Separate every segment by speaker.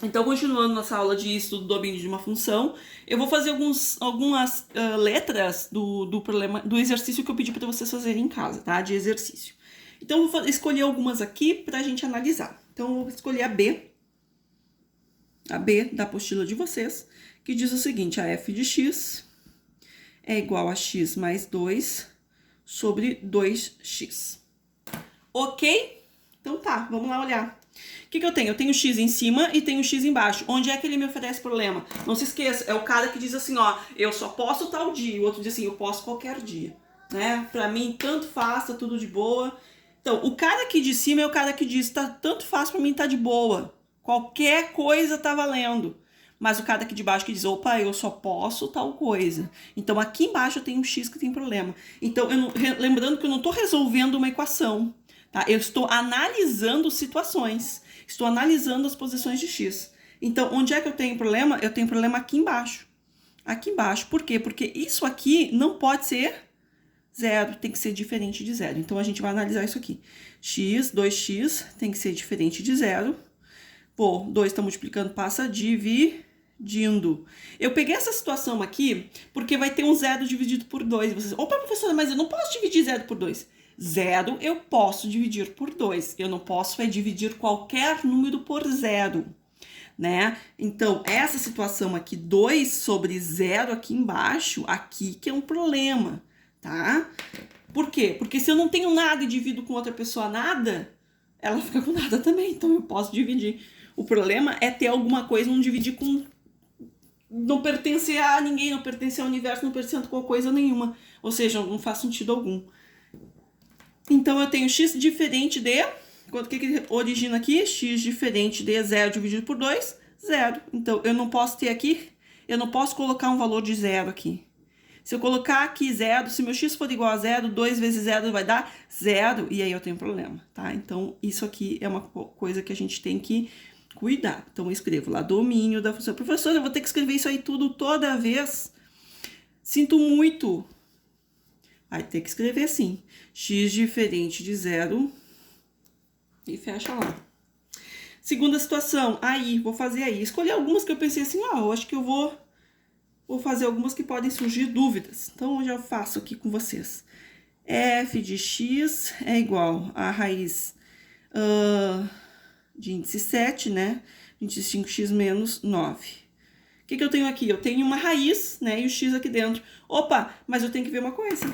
Speaker 1: Então, continuando nossa aula de estudo do domínio de uma função, eu vou fazer algumas letras do problema, do exercício que eu pedi para vocês fazerem em casa, tá? De exercício. Então, eu vou escolher algumas aqui para a gente analisar. Então, eu vou escolher a B da apostila de vocês, que diz o seguinte: a f de x é igual a x mais 2 sobre 2x. Ok? Então tá, vamos lá olhar. O que eu tenho? Eu tenho x em cima e tenho x embaixo. Onde é que ele me oferece problema? Não se esqueça, é o cara que diz assim, ó, eu só posso tal dia. E o outro diz assim, eu posso qualquer dia. Né? Pra mim, tanto faz, tá tudo de boa. Então, o cara aqui de cima é o cara que diz, tá, tanto faz pra mim, tá de boa. Qualquer coisa tá valendo. Mas o cara aqui de baixo que diz, opa, eu só posso tal coisa. Então, aqui embaixo eu tenho um x que tem problema. Então, lembrando que eu não tô resolvendo uma equação. Tá? Eu estou analisando situações, estou analisando as posições de x. Então, onde é que eu tenho problema? Eu tenho problema aqui embaixo. Aqui embaixo. Por quê? Porque isso aqui não pode ser zero, tem que ser diferente de zero. Então, a gente vai analisar isso aqui. X, 2x, tem que ser diferente de zero. Pô, 2 está multiplicando, passa dividindo. Eu peguei essa situação aqui porque vai ter um zero dividido por 2. Vocês, opa, professora, mas eu não posso dividir zero por 2. Zero eu posso dividir por 2. Eu não posso dividir qualquer número por zero, né? Então, essa situação aqui, 2 sobre zero aqui embaixo, aqui que é um problema, tá? Por quê? Porque se eu não tenho nada e divido com outra pessoa nada, ela fica com nada também, então eu posso dividir. O problema é ter alguma coisa, não dividir com... não pertencer a ninguém, não pertencer ao universo, não pertencer com coisa nenhuma. Ou seja, não faz sentido algum. Então, eu tenho x diferente de... o que origina aqui? X diferente de 0 dividido por 2, 0. Então, eu não posso ter aqui... eu não posso colocar um valor de 0 aqui. Se eu colocar aqui 0, se meu x for igual a 0, 2 vezes 0 vai dar 0. E aí eu tenho problema, tá? Então, isso aqui é uma coisa que a gente tem que cuidar. Então, eu escrevo lá domínio da função. Professora, eu vou ter que escrever isso aí tudo toda vez. Sinto muito. Vai ter que escrever assim, x diferente de 0 e fecha lá. Segunda situação, aí, vou fazer aí. Escolhi algumas que eu pensei assim, ó, eu acho que eu vou fazer algumas que podem surgir dúvidas. Então, eu já faço aqui com vocês. F de x é igual a raiz de índice 7, né? 25x menos 9. O que eu tenho aqui? Eu tenho uma raiz, né? E o x aqui dentro. Opa, mas eu tenho que ver uma coisa.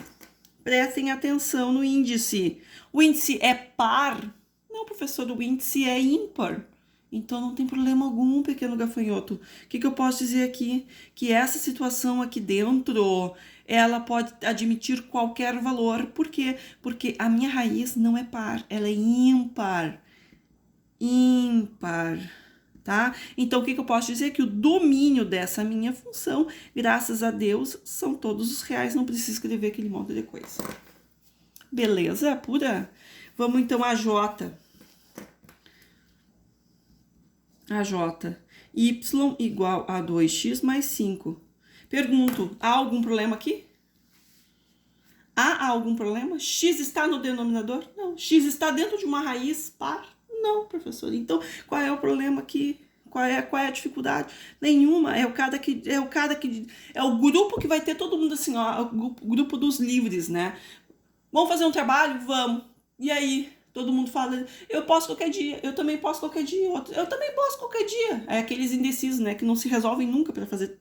Speaker 1: Prestem atenção no índice. O índice é par? Não, professor, o índice é ímpar. Então, não tem problema algum, pequeno gafanhoto. O que eu posso dizer aqui? Que essa situação aqui dentro, ela pode admitir qualquer valor. Por quê? Porque a minha raiz não é par, ela é ímpar. Ímpar. Tá? Então, o que eu posso dizer? Que o domínio dessa minha função, graças a Deus, são todos os reais, não preciso escrever aquele monte de coisa. Beleza? Pura? Vamos então a J. A J. Y igual a 2x mais 5. Pergunto, há algum problema aqui? Há algum problema? X está no denominador? Não. X está dentro de uma raiz par? Não, professor. Então, qual é o problema aqui? Qual é a dificuldade? Nenhuma. É o grupo que vai ter todo mundo assim, ó, o grupo dos livres, né? Vamos fazer um trabalho? Vamos. E aí? Todo mundo fala, eu posso qualquer dia, eu também posso qualquer dia, eu também posso qualquer dia. É aqueles indecisos, né, que não se resolvem nunca para fazer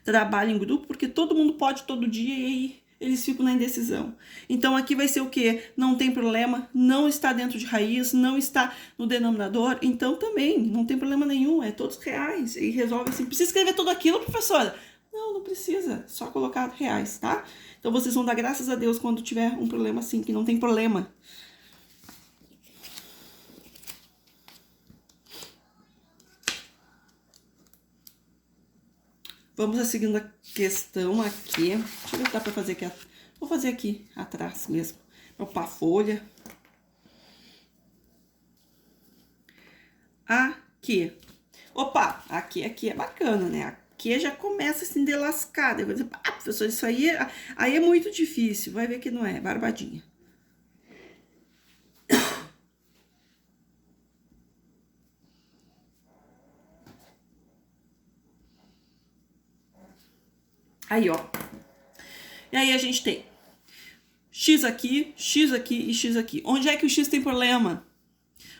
Speaker 1: trabalho em grupo, porque todo mundo pode todo dia e aí eles ficam na indecisão. Então, aqui vai ser o quê? Não tem problema, não está dentro de raiz, não está no denominador, então também não tem problema nenhum, é todos reais, e resolve assim. Precisa escrever tudo aquilo, professora? Não, não precisa, só colocar reais, tá? Então, vocês vão dar graças a Deus quando tiver um problema assim, que não tem problema. Vamos à segunda questão aqui. Deixa eu ver se dá pra fazer aqui. Vou fazer aqui atrás mesmo. Opa, folha. Aqui. Opa, aqui é bacana, né? Aqui já começa assim de lascada. Eu vou dizer, professor, isso aí é muito difícil. Vai ver que não é, barbadinha. Aí, ó. E aí a gente tem x aqui e x aqui. Onde é que o x tem problema?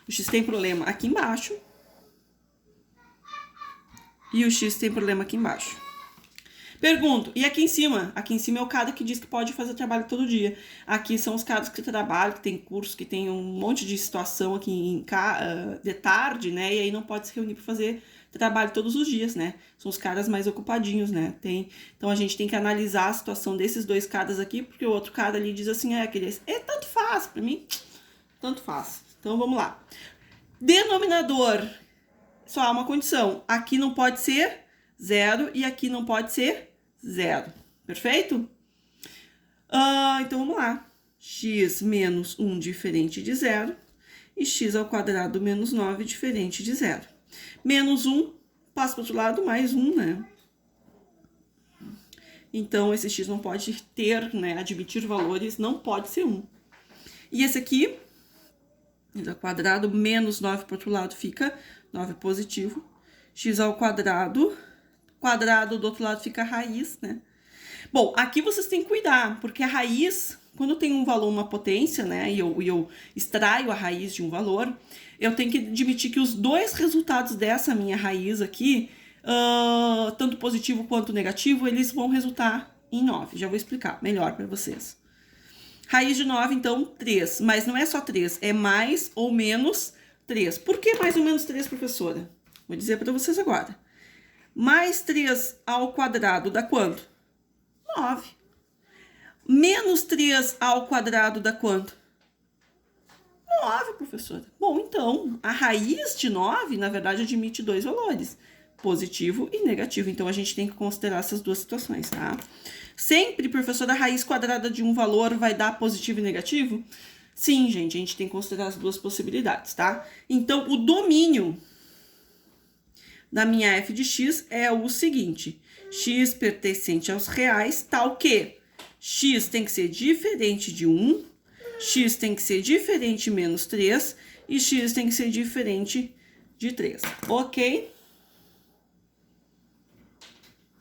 Speaker 1: O x tem problema aqui embaixo. E o x tem problema aqui embaixo. Pergunto, e aqui em cima? Aqui em cima é o cara que diz que pode fazer trabalho todo dia. Aqui são os caras que trabalham, que tem curso, que tem um monte de situação aqui de tarde, né? E aí não pode se reunir para fazer trabalho todos os dias, né? São os caras mais ocupadinhos, né? Então a gente tem que analisar a situação desses dois caras aqui, porque o outro cara ali diz assim, tanto faz, para mim, tanto faz. Então vamos lá. Denominador, só há uma condição. Aqui não pode ser 0 e aqui não pode ser 0. Perfeito? Então, vamos lá. X menos 1 diferente de 0 e x ao quadrado menos 9 diferente de 0. Menos 1 passa para o outro lado, mais 1, né? Então, esse x não pode ter, né? Admitir valores, não pode ser 1. E esse aqui, x ao quadrado menos 9 para o outro lado fica 9 positivo. X ao quadrado do outro lado fica a raiz, né? Bom, aqui vocês têm que cuidar, porque a raiz, quando tem um valor, uma potência, né, e eu extraio a raiz de um valor, eu tenho que admitir que os dois resultados dessa minha raiz aqui, tanto positivo quanto negativo, eles vão resultar em 9. Já vou explicar melhor para vocês. Raiz de 9, então, 3. Mas não é só 3, é mais ou menos 3. Por que mais ou menos 3, professora? Vou dizer para vocês agora. Mais 3 ao quadrado dá quanto? 9. Menos 3 ao quadrado dá quanto? 9, professora. Bom, então, a raiz de 9, na verdade, admite dois valores, positivo e negativo. Então, a gente tem que considerar essas duas situações, tá? Sempre, professora, a raiz quadrada de um valor vai dar positivo e negativo? Sim, gente, a gente tem que considerar as duas possibilidades, tá? Então, o domínio da minha f de x é o seguinte: x pertencente aos reais, tal que x tem que ser diferente de 1, x tem que ser diferente de menos 3 e x tem que ser diferente de 3, ok?